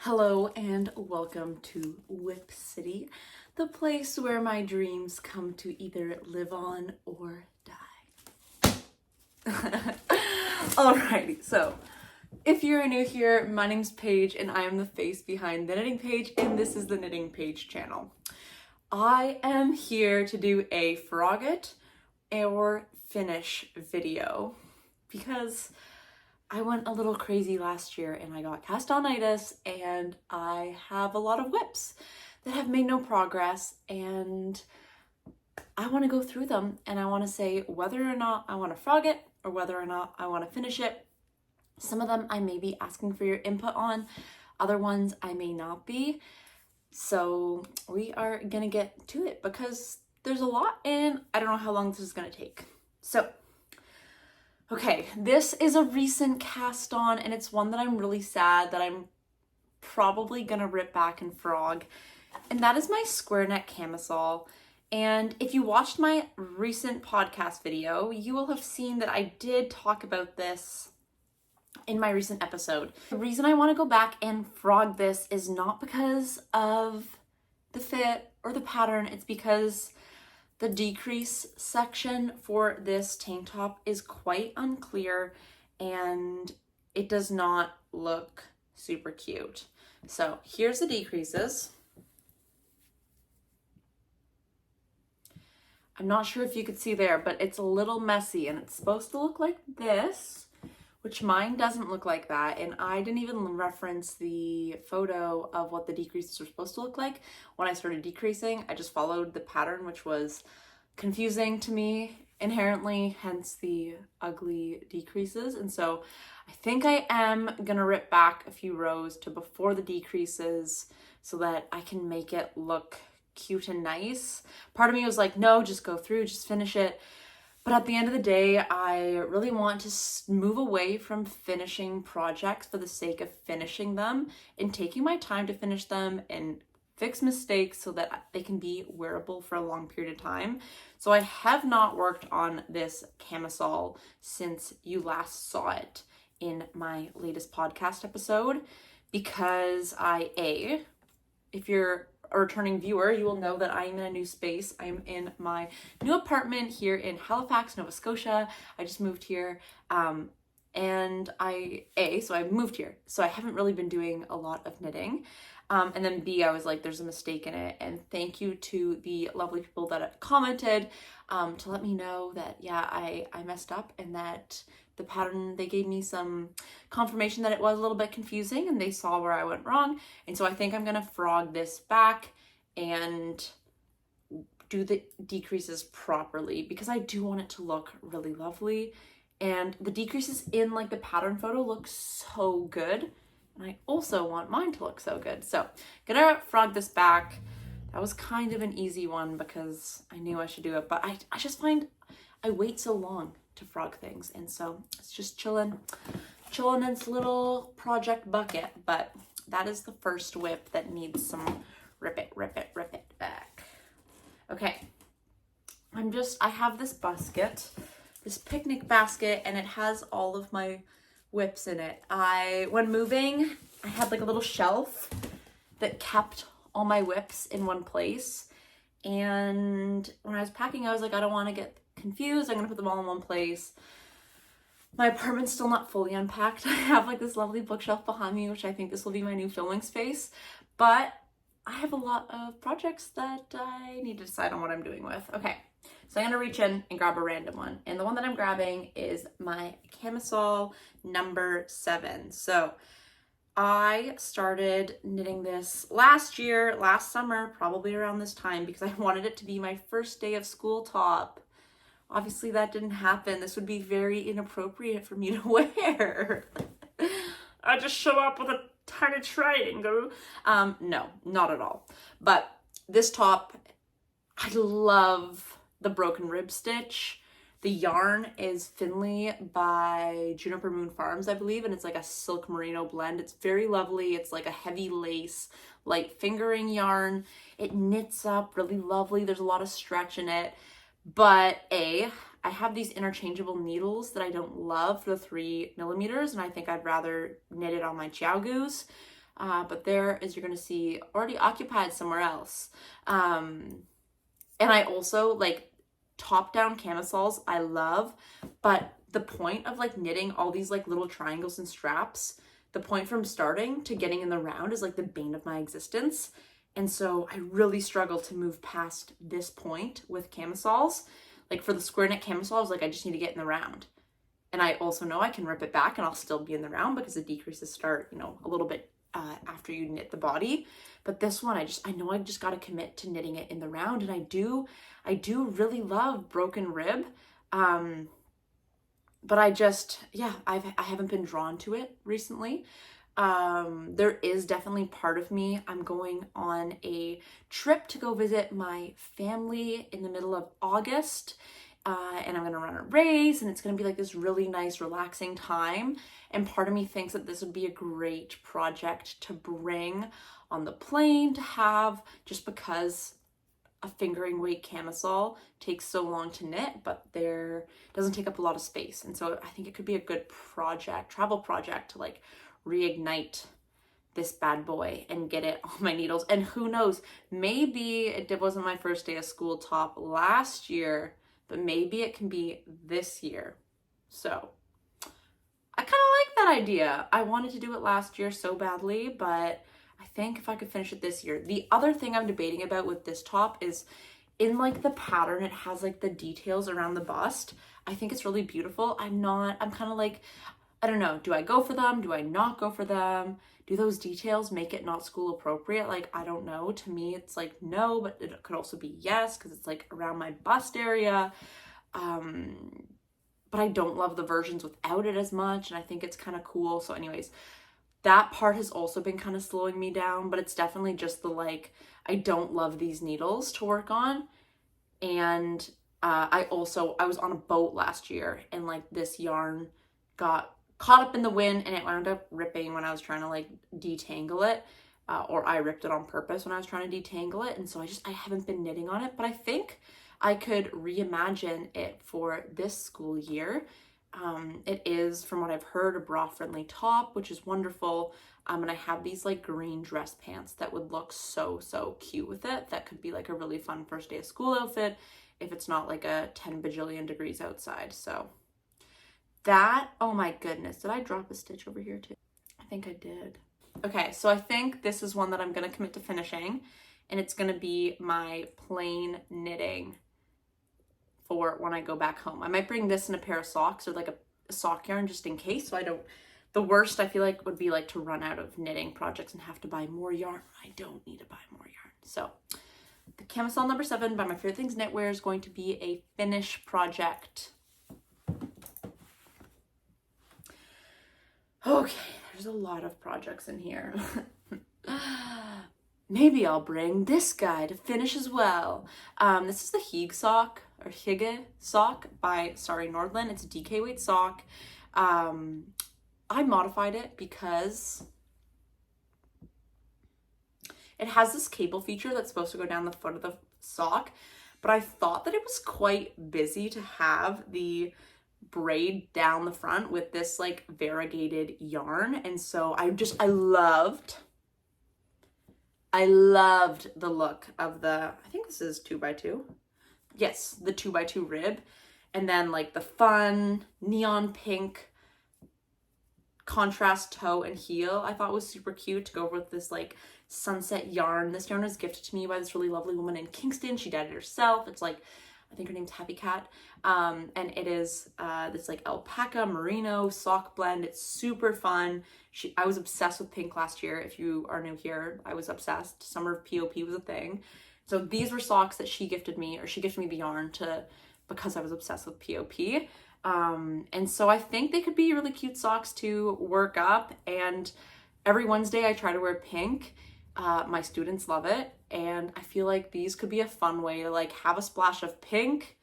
Hello and welcome to Whip City, the place where my dreams come to either live on or die. Alrighty, so if you're new here, my name's Paige and I am the face behind the knitting page, and this is the knitting page channel. I am here to do a frog it or finish video because I went a little crazy last year and I got castonitis, and I have a lot of whips that have made no progress, and I want to go through them and I want to say whether or not I want to frog it or whether or not I want to finish it. Some of them I may be asking for your input on, other ones I may not be. So we are gonna get to it because there's a lot and I don't know how long this is gonna take. So okay, this is a recent cast on, and it's one that I'm really sad that I'm probably gonna rip back and frog, and that is my square neck camisole. And if you watched my recent podcast video, you will have seen that I did talk about this in my recent episode. The reason I want to go back and frog this is not because of the fit or the pattern, it's because the decrease section for this tank top is quite unclear and it does not look super cute. So here's the decreases. I'm not sure if you could see there, but it's a little messy and it's supposed to look like this, which mine doesn't look like that. And I didn't even reference the photo of what the decreases were supposed to look like when I started decreasing. I just followed the pattern, which was confusing to me inherently, hence the ugly decreases. And so I think I am gonna rip back a few rows to before the decreases so that I can make it look cute and nice. Part of me was like, no, just go through, just finish it. But at the end of the day, I really want to move away from finishing projects for the sake of finishing them and taking my time to finish them and fix mistakes so that they can be wearable for a long period of time. So I have not worked on this camisole since you last saw it in my latest podcast episode because if you're a returning viewer, you will know that I am in a new space. I'm in my new apartment here in Halifax, Nova Scotia. I just moved here. And so I moved here. So I haven't really been doing a lot of knitting. And then B, I was like, there's a mistake in it. And thank you to the lovely people that have commented to let me know that, yeah, I messed up and that the pattern, they gave me some confirmation that it was a little bit confusing and they saw where I went wrong. And so I think I'm gonna frog this back and do the decreases properly because I do want it to look really lovely. And the decreases in like the pattern photo look so good. And I also want mine to look so good. So gonna frog this back. That was kind of an easy one because I knew I should do it, but I just find I wait so long to frog things. And so it's just chilling in its little project bucket. But that is the first whip that needs some rip it back. Okay. I have this basket, this picnic basket, and it has all of my whips in it. When moving, I had like a little shelf that kept all my whips in one place. And when I was packing, I was like, I don't want to get confused. I'm going to put them all in one place. My apartment's still not fully unpacked. I have like this lovely bookshelf behind me, which I think this will be my new filming space. But I have a lot of projects that I need to decide on what I'm doing with. Okay. So I'm gonna reach in and grab a random one. And the one that I'm grabbing is my camisole number 7. So I started knitting this last summer, probably around this time, because I wanted it to be my first day of school top. Obviously that didn't happen. This would be very inappropriate for me to wear. I just show up with a tiny triangle. No, not at all. But this top, I love the broken rib stitch. The yarn is Finley by Juniper Moon Farms, I believe, and it's like a silk merino blend. It's very lovely. It's like a heavy lace, light fingering yarn. It knits up really lovely. There's a lot of stretch in it. But I have these interchangeable needles that I don't love for the 3mm, and I think I'd rather knit it on my Chiao Goose. but there, as you're going to see, already occupied somewhere else. And I also like top-down camisoles, I love, but the point of like knitting all these like little triangles and straps, the point from starting to getting in the round is like the bane of my existence. And so I really struggle to move past this point with camisoles. Like for the square neck camisole, I was like, I just need to get in the round. And I also know I can rip it back and I'll still be in the round because the decreases start, you know, a little bit after you knit the body. But this one, I know I just got to commit to knitting it in the round. And I do really love broken rib. But I haven't been drawn to it recently. There is definitely part of me. I'm going on a trip to go visit my family in the middle of August. And I'm going to run a race, and it's going to be like this really nice, relaxing time. And part of me thinks that this would be a great project to bring on the plane to have, just because a fingering weight camisole takes so long to knit, but there doesn't take up a lot of space. And so I think it could be a good project, travel project, to like reignite this bad boy and get it on my needles. And who knows, maybe it wasn't my first day of school top last year, but maybe it can be this year. So I kind of like that idea. I wanted to do it last year so badly, but I think if I could finish it this year. The other thing I'm debating about with this top is in like the pattern, it has like the details around the bust. I think it's really beautiful. I'm kind of like, I don't know, do I go for them? Do I not go for them? Do those details make it not school appropriate? Like, I don't know. To me, it's like no, but it could also be yes, because it's like around my bust area. But I don't love the versions without it as much, and I think it's kind of cool. So anyways, that part has also been kind of slowing me down, but it's definitely just the like, I don't love these needles to work on. And I was on a boat last year, and like this yarn got caught up in the wind and it wound up ripping when I was trying to like detangle it, or I ripped it on purpose when I was trying to detangle it. And so I haven't been knitting on it, but I think I could reimagine it for this school year. It is, from what I've heard, a bra-friendly top, which is wonderful. And I have these like green dress pants that would look so cute with it. That could be like a really fun first day of school outfit if it's not like a 10 bajillion degrees outside. So that, oh my goodness, did I drop a stitch over here too? I think I did. Okay, so I think this is one that I'm gonna commit to finishing, and it's gonna be my plain knitting for when I go back home. I might bring this in a pair of socks or like a sock yarn just in case, so I don't, the worst I feel like would be like to run out of knitting projects and have to buy more yarn. I don't need to buy more yarn. So the camisole number 7 by My Favorite Things Knitwear is going to be a finish project. Okay, there's a lot of projects in here. Maybe I'll bring this guy to finish as well. This is the Hygge sock by Sari Nordland. It's a DK weight sock. I modified it because it has this cable feature that's supposed to go down the foot of the sock, but I thought that it was quite busy to have the braid down the front with this like variegated yarn. And so I loved the look of the, I think this is 2x2. Yes, the 2x2 rib. And then like the fun neon pink contrast toe and heel I thought was super cute to go with this like sunset yarn. This yarn was gifted to me by this really lovely woman in Kingston. She dyed it herself. It's like, I think her name's Happy Cat. And it is this like alpaca merino sock blend. It's super fun. I was obsessed with pink last year. If you are new here, I was obsessed. Summer of POP was a thing. So these were socks that she gifted me, or she gifted me the yarn because I was obsessed with POP. And so I think they could be really cute socks to work up. And every Wednesday I try to wear pink. My students love it. And I feel like these could be a fun way to like have a splash of pink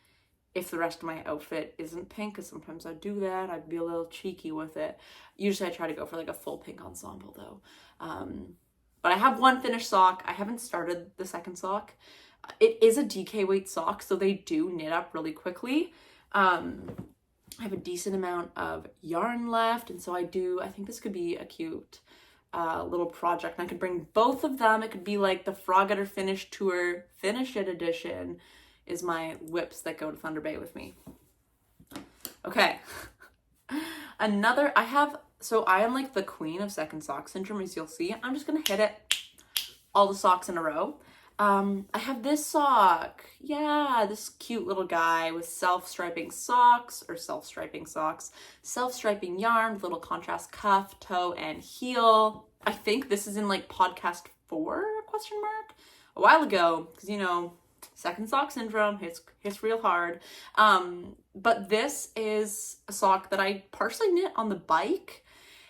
if the rest of my outfit isn't pink, because sometimes I do that. I'd be a little cheeky with it. Usually I try to go for like a full pink ensemble though. But I have one finished sock. I haven't started the second sock. It is a DK weight sock, so they do knit up really quickly. I have a decent amount of yarn left, and so I think this could be a cute little project. And I could bring both of them. It could be like the Frog at Her Finish Tour Finish It edition is my whips that go to Thunder Bay with me. Okay. So I am like the queen of second sock syndrome, as you'll see. I'm just gonna hit it all the socks in a row. I have this sock. Yeah, this cute little guy with self-striping yarn, with little contrast cuff, toe, and heel. I think this is in like podcast 4, ? A while ago, because you know, second sock syndrome hits real hard. But this is a sock that I partially knit on the bike,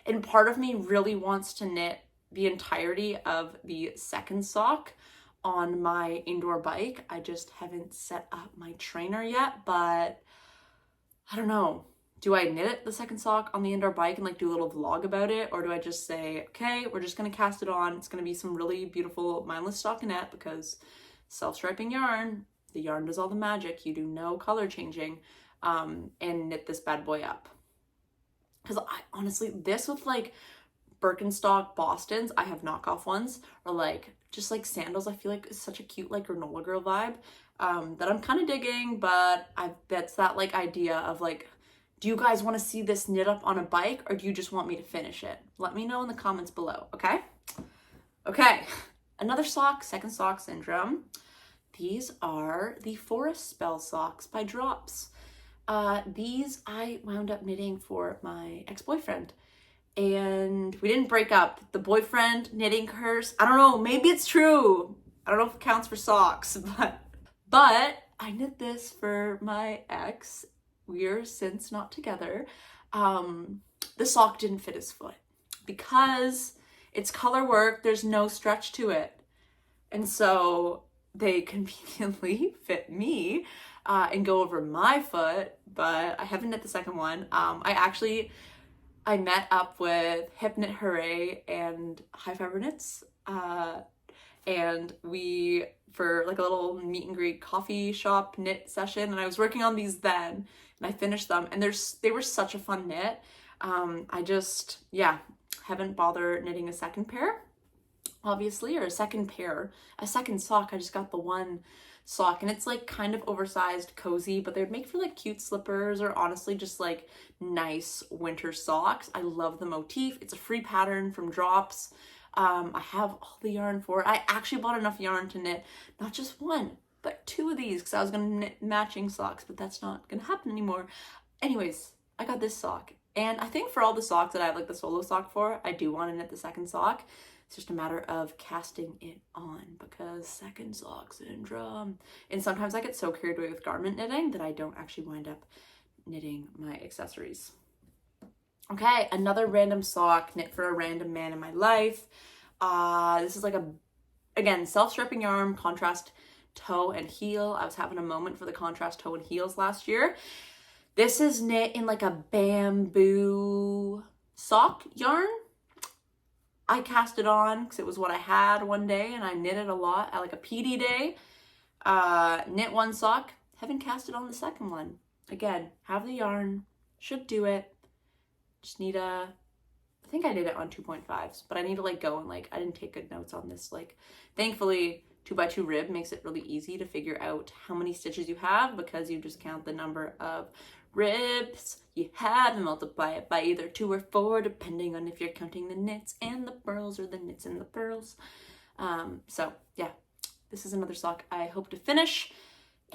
and part of me really wants to knit the entirety of the second sock on my indoor bike. I just haven't set up my trainer yet, but I don't know. Do I knit it, the second sock, on the indoor bike and like do a little vlog about it? Or do I just say, okay, we're just gonna cast it on. It's gonna be some really beautiful mindless stockinette, because self-striping yarn, the yarn does all the magic. You do no color changing, and knit this bad boy up. Because I honestly, this with like Birkenstock Bostons, I have knockoff ones, or like just like sandals, I feel like it's such a cute like granola girl vibe that I'm kind of digging. But that's that like idea of like, do you guys want to see this knit up on a bike, or do you just want me to finish it? Let me know in the comments below, okay? Okay, another sock, second sock syndrome. These are the Forest Spell socks by Drops. These I wound up knitting for my ex-boyfriend, and we didn't break up. The boyfriend knitting curse, I don't know, maybe it's true. I don't know if it counts for socks, but I knit this for my ex. We're since not together. The sock didn't fit his foot because it's color work. There's no stretch to it. And so they conveniently fit me and go over my foot, but I haven't knit the second one. I met up with Hip Knit Hooray and High Fiber Knits, and we, for like a little meet and greet coffee shop knit session, and I was working on these then, and I finished them, and they were such a fun knit. I just, yeah, haven't bothered knitting a second pair, obviously, or a second sock. I just got the one sock, and it's like kind of oversized, cozy, but they'd make for like cute slippers, or honestly just like nice winter socks. I love the motif. It's a free pattern from Drops. I have all the yarn for it. I actually bought enough yarn to knit not just one, but 2 of these, because I was gonna knit matching socks, but that's not gonna happen anymore. Anyways, I got this sock, and I think for all the socks that I have like the solo sock for, I do want to knit the second sock. It's just a matter of casting it on, because second sock syndrome. And sometimes I get so carried away with garment knitting that I don't actually wind up knitting my accessories. Okay, another random sock knit for a random man in my life. This is like again, self-striping yarn, contrast toe and heel. I was having a moment for the contrast toe and heels last year. This is knit in like a bamboo sock yarn. I cast it on because it was what I had one day, and I knit it a lot at like a PD day. Knit one sock, haven't cast it on the second one. Again, have the yarn, should do it. Just need I think I did it on 2.5s, but I need to like go and like, I didn't take good notes on this. Like, thankfully 2x2 rib makes it really easy to figure out how many stitches you have, because you just count the number of ribs you have and multiply it by either 2 or 4, depending on if you're counting the knits and the purls or the knits and the purls. So yeah, this is another sock I hope to finish,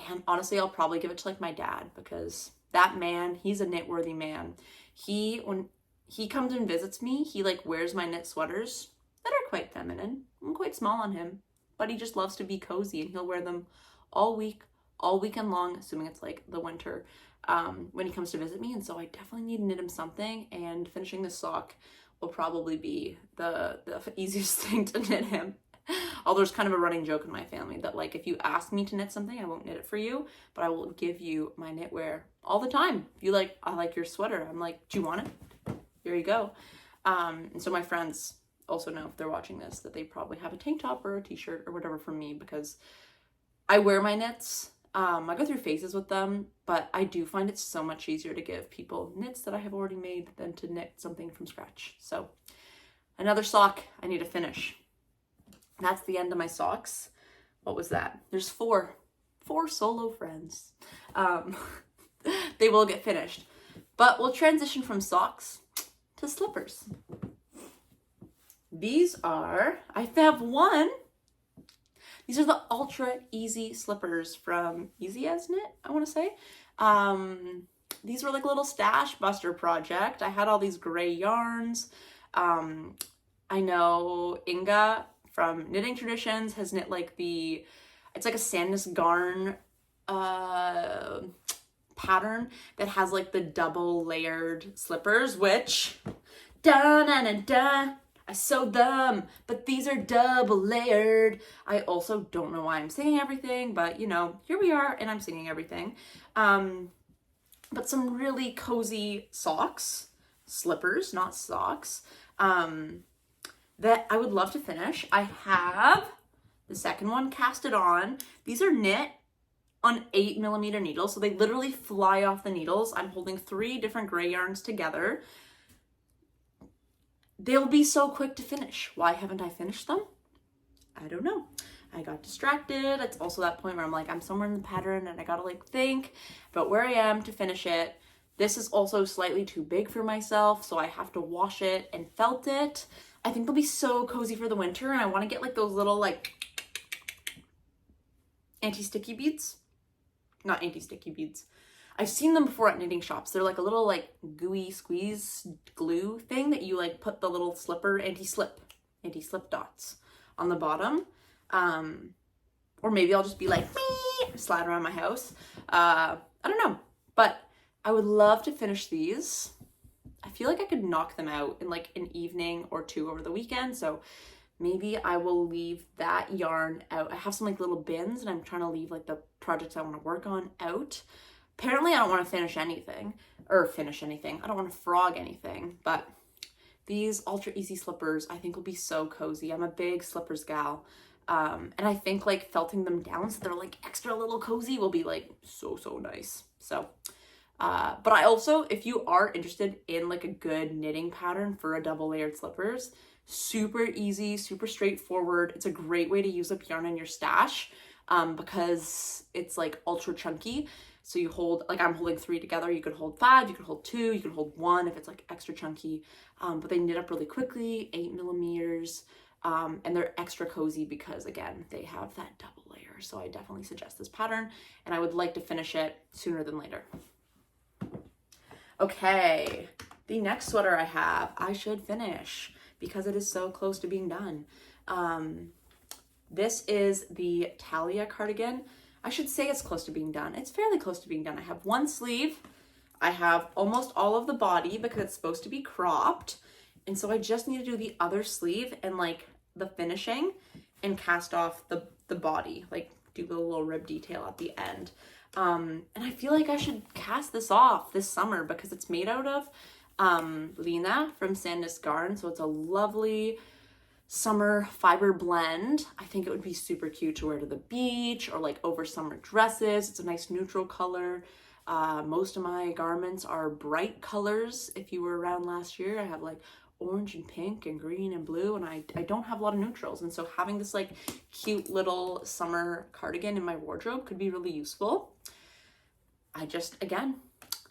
and honestly I'll probably give it to like my dad, because that man, he's a knit-worthy man. When he comes and visits me, he like wears my knit sweaters that are quite feminine and quite small on him, but he just loves to be cozy, and he'll wear them all weekend long, assuming it's like the winter, when he comes to visit me. And so I definitely need to knit him something, and finishing this sock will probably be the easiest thing to knit him. Although there's kind of a running joke in my family that like, if you ask me to knit something, I won't knit it for you, but I will give you my knitwear all the time. If you like, I like your sweater, I'm like, do you want it? Here you go. And so my friends also know, if they're watching this, that they probably have a tank top or a t-shirt or whatever from me, because I wear my knits. I go through phases with them, but I do find it so much easier to give people knits that I have already made than to knit something from scratch. So Another sock I need to finish. That's the end of my socks. What was that? There's four solo friends. They will get finished. But we'll transition from socks to slippers. These are, I have one. These are the Ultra Easy slippers from Easy As Knit, I want to say. These were like a little stash buster project. I had all these gray yarns. I know Inga from Knitting Traditions has knit like it's like a sandness garn pattern that has like the double layered slippers, which I sewed them, but these are double layered. I also don't know why I'm singing everything, but you know, here we are and I'm singing everything. But some really cozy socks, slippers, not socks, that I would love to finish. I have the second one casted on. These are knit on 8mm needles, so they literally fly off the needles. I'm holding 3 different gray yarns together. They'll be so quick to finish. Why haven't I finished them? I don't know. I got distracted. It's also that point where I'm like, I'm somewhere in the pattern and I gotta like think about where I am to finish it. This is also slightly too big for myself, so I have to wash it and felt it. I think they'll be so cozy for the winter, and I want to get like those little like anti-sticky beads. Not anti-sticky beads. I've seen them before at knitting shops. They're like a little like gooey squeeze glue thing that you like put the little slipper anti-slip dots on the bottom. Or maybe I'll just be like, slide around my house. I don't know, but I would love to finish these. I feel like I could knock them out in like an evening or 2 over the weekend. So maybe I will leave that yarn out. I have some like little bins and I'm trying to leave like the projects I want to work on out. Apparently I don't want to finish anything. I don't want to frog anything, but these Ultra Easy slippers I think will be so cozy. I'm a big slippers gal. And I think like felting them down so they're like extra little cozy will be like so nice. So, but I also, if you are interested in like a good knitting pattern for a double layered slippers, super easy, super straightforward. It's a great way to use up yarn in your stash, because it's like ultra chunky. So you hold, like I'm holding 3 together, you could hold 5, you could hold 2, you could hold 1 if it's like extra chunky, but they knit up really quickly, 8mm, and they're extra cozy because again, they have that double layer. So I definitely suggest this pattern and I would like to finish it sooner than later. Okay, the next sweater I have, I should finish because it is so close to being done. This is the Talia Cardigan. I should say it's close to being done. It's fairly close to being done. I have 1 sleeve. I have almost all of the body because it's supposed to be cropped. And so I just need to do the other sleeve and like the finishing and cast off the body, like do the little rib detail at the end. And I feel like I should cast this off this summer because it's made out of Lena from Sandness Garn. So it's a lovely summer fiber blend. I think it would be super cute to wear to the beach or like over summer dresses. It's a nice neutral color. Most of my garments are bright colors. If you were around last year, I have like orange and pink and green and blue, and I don't have a lot of neutrals. And so having this like cute little summer cardigan in my wardrobe could be really useful. I just, again,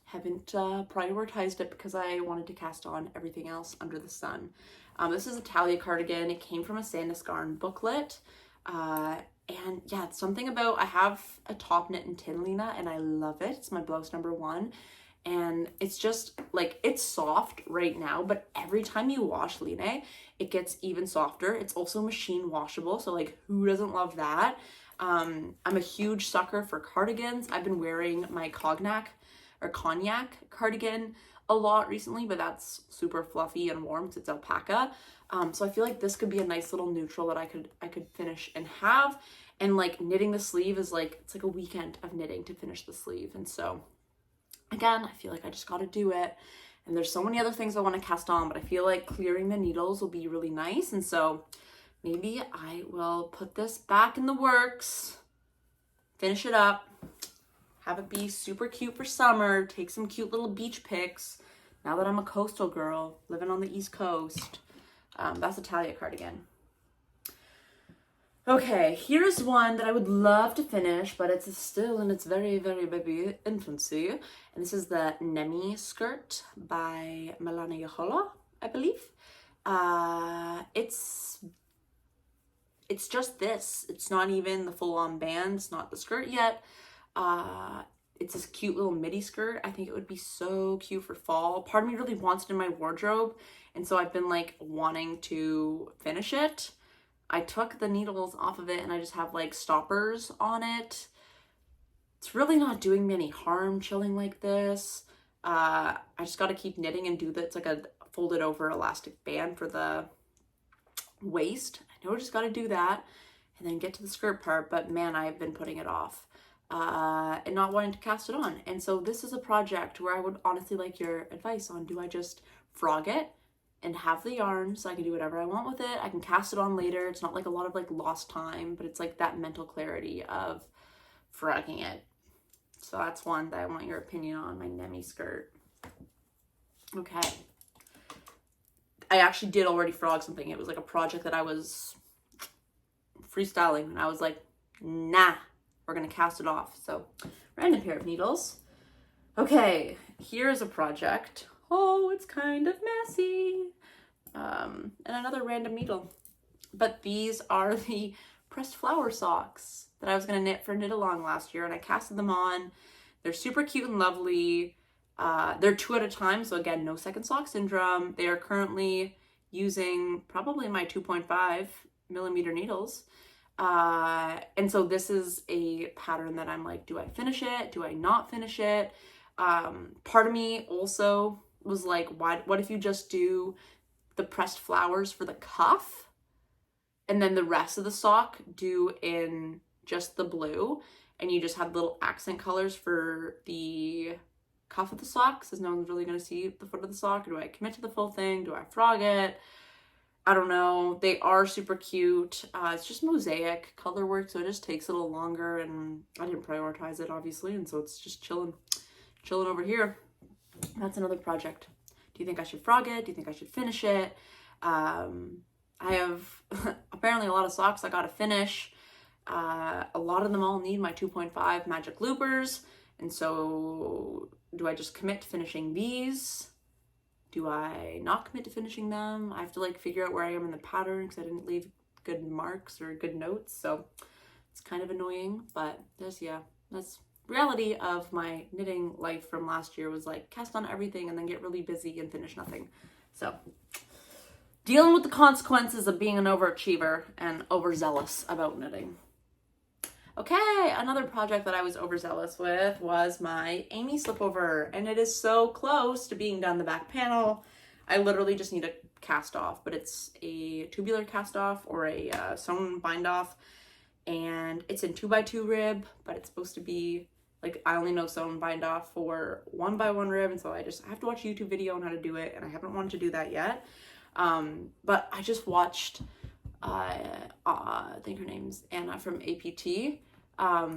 haven't prioritized it because I wanted to cast on everything else under the sun. This is a Talia cardigan. It came from a Sandness Garn booklet. And yeah, it's something about, I have a top knit in Tin Lena and I love it. It's my blouse number 1. And it's just like, it's soft right now, but every time you wash Lena, it gets even softer. It's also machine washable. So like, who doesn't love that? I'm a huge sucker for cardigans. I've been wearing my cognac cardigan a lot recently, but that's super fluffy and warm because it's alpaca. So I feel like this could be a nice little neutral that I could finish and have. And like knitting the sleeve is like, it's like a weekend of knitting to finish the sleeve. And so again, I feel like I just got to do it. And there's so many other things I want to cast on, but I feel like clearing the needles will be really nice. And so maybe I will put this back in the works, finish it up, have it be super cute for summer, take some cute little beach pics. Now that I'm a coastal girl living on the East Coast, That's a Talia Cardigan. Okay, here's one that I would love to finish, but it's still in its very, very baby infancy. And this is the Nemy Skirt by Melania Holla, I believe. It's just this. It's not even the full-on band. It's not the skirt yet. It's this cute little midi skirt. I think it would be so cute for fall. Part of me really wants it in my wardrobe, and so I've been like wanting to finish it. I took the needles off of it and I just have like stoppers on it. It's really not doing me any harm chilling like this. I just got to keep knitting and do that. It's like a folded over elastic band for the waist. I know I just got to do that and then get to the skirt part, but man, I've been putting it off and not wanting to cast it on. And so this is a project where I would honestly like your advice on, do I just frog it and have the yarn so I can do whatever I want with it? I can cast it on later. It's not like a lot of like lost time, but it's like that mental clarity of frogging it. So that's one that I want your opinion on, my Nemy skirt. Okay. I actually did already frog something. It was like a project that I was freestyling and I was like, nah, we're gonna cast it off. So random pair of needles. Okay, here's a project. Oh, it's kind of messy. And another random needle. But these are the pressed flower socks that I was going to knit for Knit Along last year, and I casted them on. They're super cute and lovely. They're 2 at a time, so again, no second sock syndrome. They are currently using probably my 2.5 millimeter needles. And so this is a pattern that I'm like, do I finish it? Do I not finish it? Part of me also was like, what if you just do the pressed flowers for the cuff and then the rest of the sock do in just the blue, and you just have little accent colors for the cuff of the sock, because no one's really going to see the foot of the sock? Or do I commit to the full thing? Do I frog it? I don't know. They are super cute. It's just mosaic color work, so it just takes a little longer, and I didn't prioritize it obviously, and so it's just chilling over here. That's another project. Do you think I should frog it? Do you think I should finish it? I have apparently a lot of socks I gotta finish. A lot of them all need my 2.5 magic loopers, and so do I just commit to finishing these? Do I not commit to finishing them? I have to like figure out where I am in the pattern because I didn't leave good marks or good notes, so it's kind of annoying. But that's reality of my knitting life from last year, was like cast on everything and then get really busy and finish nothing. So dealing with the consequences of being an overachiever and overzealous about knitting. Okay, another project that I was overzealous with was my Amy Slipover, and it is so close to being done the back panel. I literally just need a cast off, but it's a tubular cast off or a sewn bind off, and it's in 2x2 rib, but it's supposed to be like, I only know sewn bind off for 1x1 rib, and so I have to watch a YouTube video on how to do it, and I haven't wanted to do that yet. But I just watched, I think her name's Anna from APT, talk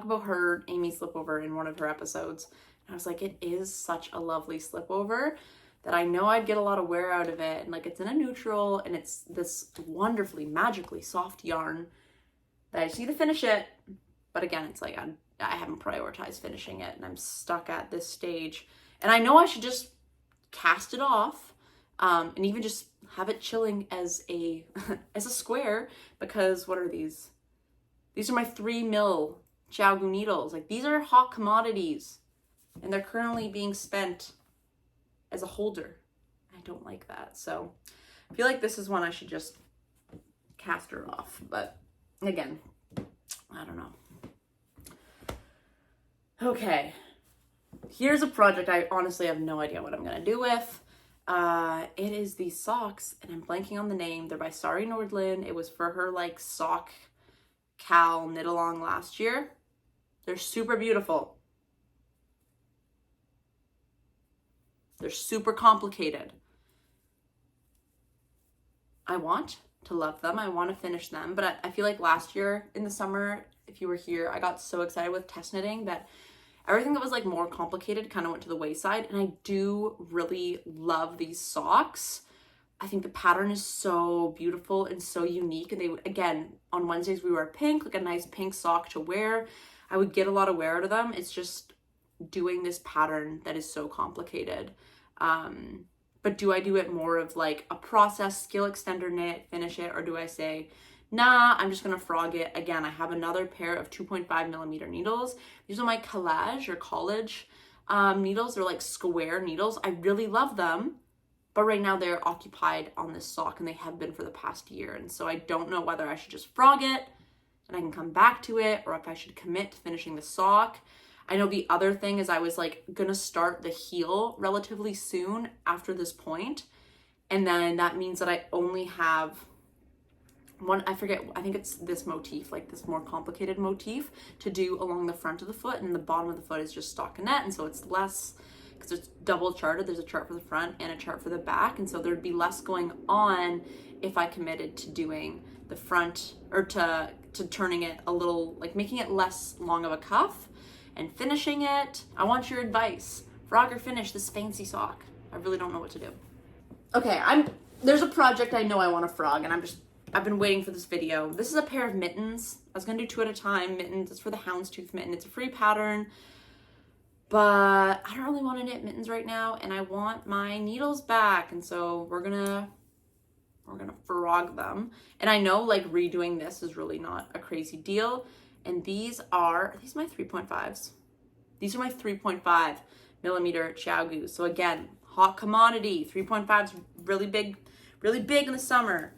about her Amy Slipover in one of her episodes. And I was like, it is such a lovely slipover that I know I'd get a lot of wear out of it. And like, it's in a neutral, and it's this wonderfully, magically soft yarn that I just need to finish it. But again, it's like, I haven't prioritized finishing it, and I'm stuck at this stage. And I know I should just cast it off, and even just have it chilling as a as a square, because what are these? These are my 3 mil Xiaogu needles. Like, these are hot commodities, and they're currently being spent as a holder. I don't like that. So I feel like this is one I should just cast her off. But again, I don't know. Okay, here's a project I honestly have no idea what I'm gonna do with. It is these socks, and I'm blanking on the name. They're by Sari Nordlund. It was for her like sock Cal knit along last year. They're super beautiful. They're super complicated. I want to love them. I want to finish them, but I feel like last year in the summer, if you were here, I got so excited with test knitting that everything that was like more complicated kind of went to the wayside. And I do really love these socks. I think the pattern is so beautiful and so unique. And they, again, on Wednesdays we wear pink, like a nice pink sock to wear. I would get a lot of wear out of them. It's just doing this pattern that is so complicated. But do I do it more of like a process, skill extender knit, finish it, or do I say, nah, I'm just gonna frog it? Again, I have another pair of 2.5 millimeter needles. These are my collage or college needles. They're like square needles. I really love them, but right now they're occupied on this sock, and they have been for the past year. And so I don't know whether I should just frog it and I can come back to it, or if I should commit to finishing the sock. I know the other thing is I was like gonna start the heel relatively soon after this point. And then that means that I only have one, I forget, I think it's this motif, like this more complicated motif to do along the front of the foot, and the bottom of the foot is just stockinette. And so it's less, because it's double charted. There's a chart for the front and a chart for the back. And so there'd be less going on if I committed to doing the front, or to turning it a little, like making it less long of a cuff and finishing it. I want your advice. Frog or finish this fancy sock? I really don't know what to do. Okay, there's a project I know I want to frog, and I've been waiting for this video. This is a pair of mittens. I was gonna do 2 at a time. Mittens, it's for the Houndstooth mitten. It's a free pattern, but I don't really want to knit mittens right now, and I want my needles back, and so we're gonna frog them. And I know like redoing this is really not a crazy deal. And these are my 3.5s. These are my 3.5 millimeter Chiaogus. So again, hot commodity. 3.5s, really big in the summer.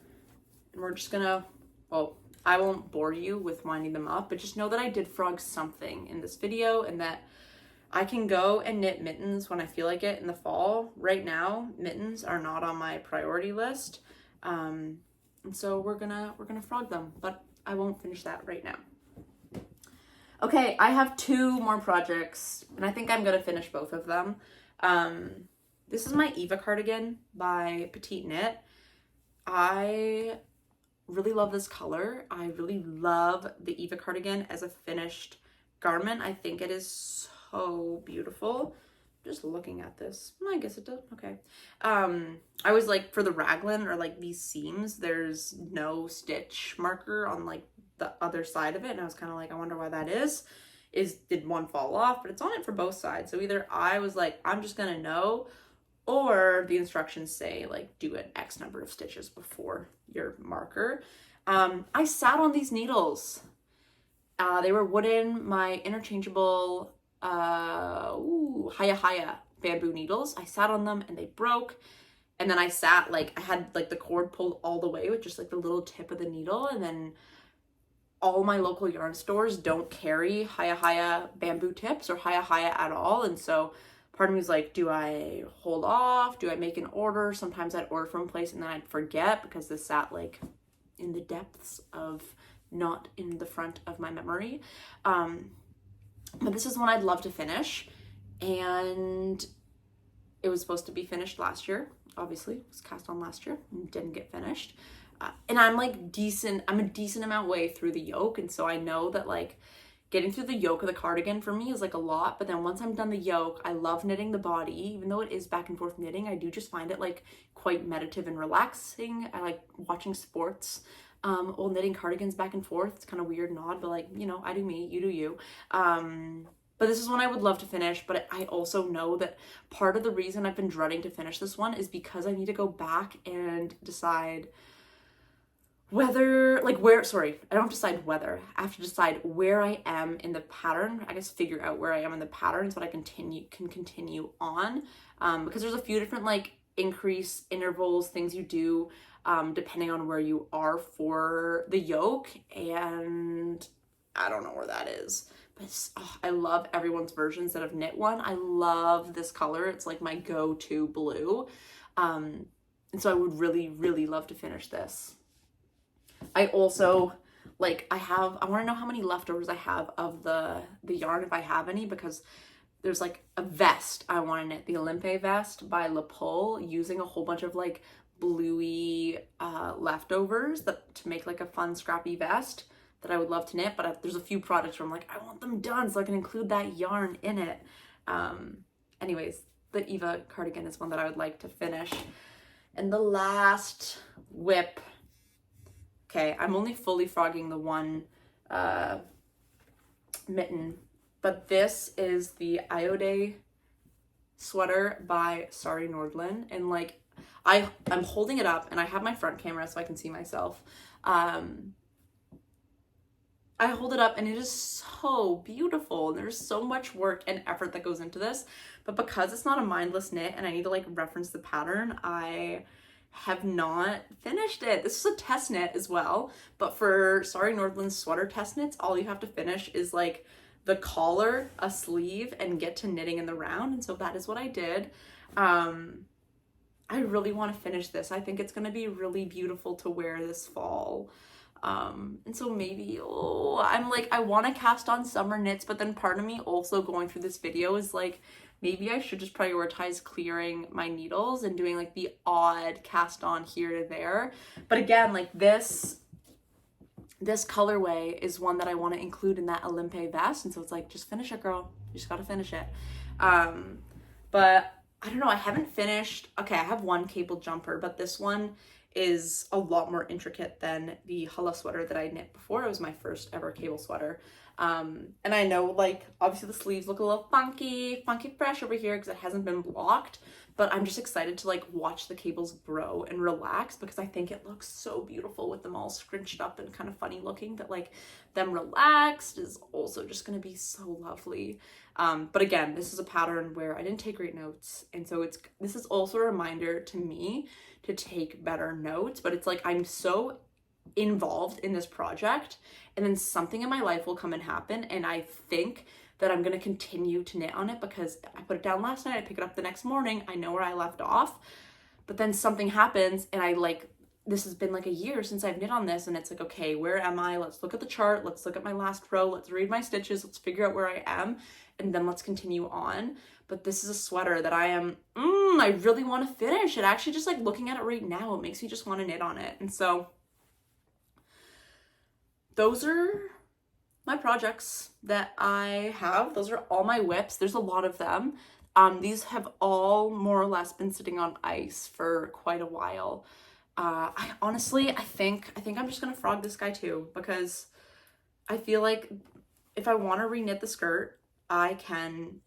And we're just gonna, well, I won't bore you with winding them up, but just know that I did frog something in this video, and that I can go and knit mittens when I feel like it in the fall. Right now, mittens are not on my priority list. And so we're gonna frog them, but I won't finish that right now. Okay, I have 2 more projects, and I think I'm gonna finish both of them. This is my Eva cardigan by Petite Knit. I really love this color. I really love the Eva cardigan as a finished garment. I think it is so beautiful. Just looking at this, I guess it does. Okay. I was like, for the raglan or like these seams, there's no stitch marker on like the other side of it, and I was kind of like, I wonder why that is. Did one fall off? But it's on it for both sides. So either I was like, I'm just gonna know, or the instructions say like do an X number of stitches before your marker. I sat on these needles. They were wooden, my interchangeable Hygge bamboo needles. I sat on them and they broke. And then I sat, like, I had like the cord pulled all the way with just like the little tip of the needle. And then all my local yarn stores don't carry Hygge bamboo tips or Hygge at all. And so part of me was like, do I hold off? Do I make an order? Sometimes I'd order from a place and then I'd forget, because this sat like in the depths of, not in the front of my memory. But this is one I'd love to finish, and it was supposed to be finished last year. Obviously, it was cast on last year and didn't get finished. And I'm like I'm a decent amount way through the yoke, and so I know that like getting through the yoke of the cardigan for me is like a lot. But then once I'm done the yoke, I love knitting the body. Even though it is back and forth knitting, I do just find it like quite meditative and relaxing. I like watching sports while knitting cardigans back and forth. It's kind of weird and odd, but like, you know, I do me, you do you. But this is one I would love to finish, but I also know that part of the reason I've been dreading to finish this one is because I need to go back and decide whether, like where, sorry, I don't have to decide whether, I have to decide where I am in the pattern. I guess figure out where I am in the pattern so that I can continue on. Because there's a few different like increase intervals, things you do depending on where you are for the yoke, and I don't know where that is. But I love everyone's versions that have knit one. I love this color. It's like my go-to blue. And so I would really, really love to finish this. I also, like, I want to know how many leftovers I have of the yarn, if I have any, because there's like a vest I want to knit, the Olympe vest by La Pole, using a whole bunch of like bluey leftovers to make like a fun scrappy vest. that I would love to knit, but there's a few projects where I'm like, I want them done so I can include that yarn in it. Anyways, the Eva cardigan is one that I would like to finish. And the last whip, okay, I'm only fully frogging the one mitten, but this is the Aoide sweater by Sari Nordland, and like I'm holding it up and I have my front camera so I can see myself. I hold it up and it is so beautiful, and there's so much work and effort that goes into this, but because it's not a mindless knit and I need to like reference the pattern, I have not finished it. This is a test knit as well, but for Sari Nordland's sweater test knits, all you have to finish is like the collar, a sleeve, and get to knitting in the round, and so that is what I did. I really want to finish this. I think it's going to be really beautiful to wear this fall. And so maybe, I'm like, I want to cast on summer knits, but then part of me also going through this video is like, maybe I should just prioritize clearing my needles and doing like the odd cast on here to there. But again, like this colorway is one that I want to include in that Olympe vest, and so it's like, just finish it, girl. You just got to finish it. But I don't know, I haven't finished. Okay, I have one cable jumper, but this one is a lot more intricate than the Hulla sweater that I knit before. It was my first ever cable sweater. And I know, like, obviously the sleeves look a little funky fresh over here because it hasn't been blocked, but I'm just excited to like watch the cables grow and relax, because I think it looks so beautiful with them all scrunched up and kind of funny looking, but like them relaxed is also just going to be so lovely. But again, this is a pattern where I didn't take great notes, and so this is also a reminder to me to take better notes, but it's like I'm so involved in this project, and then something in my life will come and happen, and I think that I'm going to continue to knit on it because I put it down last night, I pick it up the next morning, I know where I left off, but then something happens and I like, this has been like a year since I've knit on this, and it's like, okay, where am I? Let's look at the chart, let's look at my last row, let's read my stitches, let's figure out where I am, and then let's continue on. But this is a sweater that I really want to finish. It actually, just like looking at it right now, it makes me just want to knit on it. And so those are my projects that I have. Those are all my whips. There's a lot of them. These have all more or less been sitting on ice for quite a while. I think I'm just gonna frog this guy too, because I feel like if I want to reknit the skirt, I can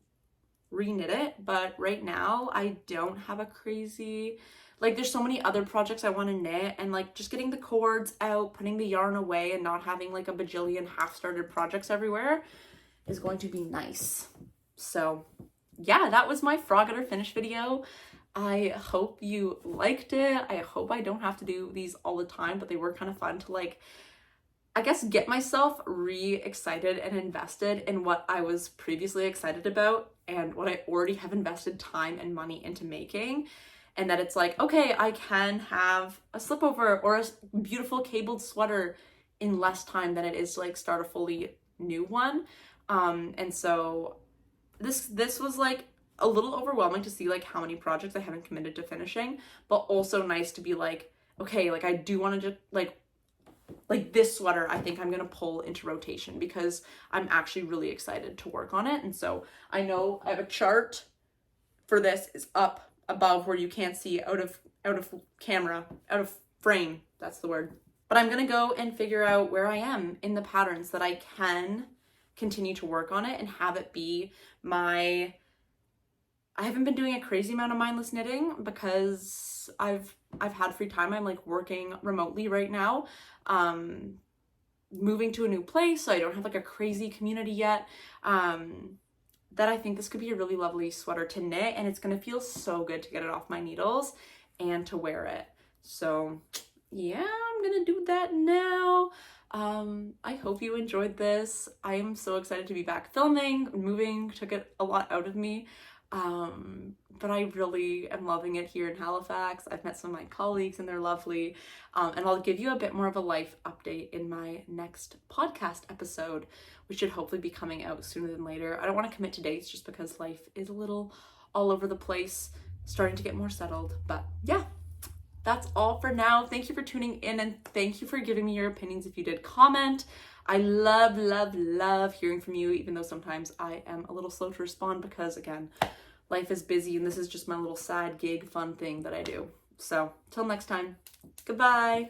reknit it, but right now I don't have a crazy, like, there's so many other projects I want to knit, and like just getting the cords out, putting the yarn away, and not having like a bajillion half-started projects everywhere is going to be nice. So yeah, that was my frog it or finish video. I hope you liked it. I hope I don't have to do these all the time, but they were kind of fun to like, I guess, get myself re-excited and invested in what I was previously excited about and what I already have invested time and money into making. And that it's like, okay, I can have a slipover or a beautiful cabled sweater in less time than it is to like start a fully new one. And so this was like a little overwhelming to see like how many projects I haven't committed to finishing, but also nice to be like, okay, like I do want to just like this sweater, I think I'm going to pull into rotation because I'm actually really excited to work on it. And so I know I have a chart for this is up above where you can't see out of camera, out of frame, that's the word. But I'm going to go and figure out where I am in the patterns that I can continue to work on it and have it be my, I haven't been doing a crazy amount of mindless knitting because I've had free time. I'm like working remotely right now, moving to a new place, so I don't have like a crazy community yet. That I think this could be a really lovely sweater to knit, and it's gonna feel so good to get it off my needles and to wear it. So yeah, I'm gonna do that now. I hope you enjoyed this. I am so excited to be back filming. Moving took it a lot out of me. But I really am loving it here in Halifax. I've met some of my colleagues and they're lovely. And I'll give you a bit more of a life update in my next podcast episode, which should hopefully be coming out sooner than later. I don't want to commit to dates just because life is a little all over the place, starting to get more settled. But yeah, that's all for now. Thank you for tuning in, and thank you for giving me your opinions if you did comment. I love, love, love hearing from you, even though sometimes I am a little slow to respond because, again, life is busy and this is just my little side gig fun thing that I do. So, till next time, goodbye.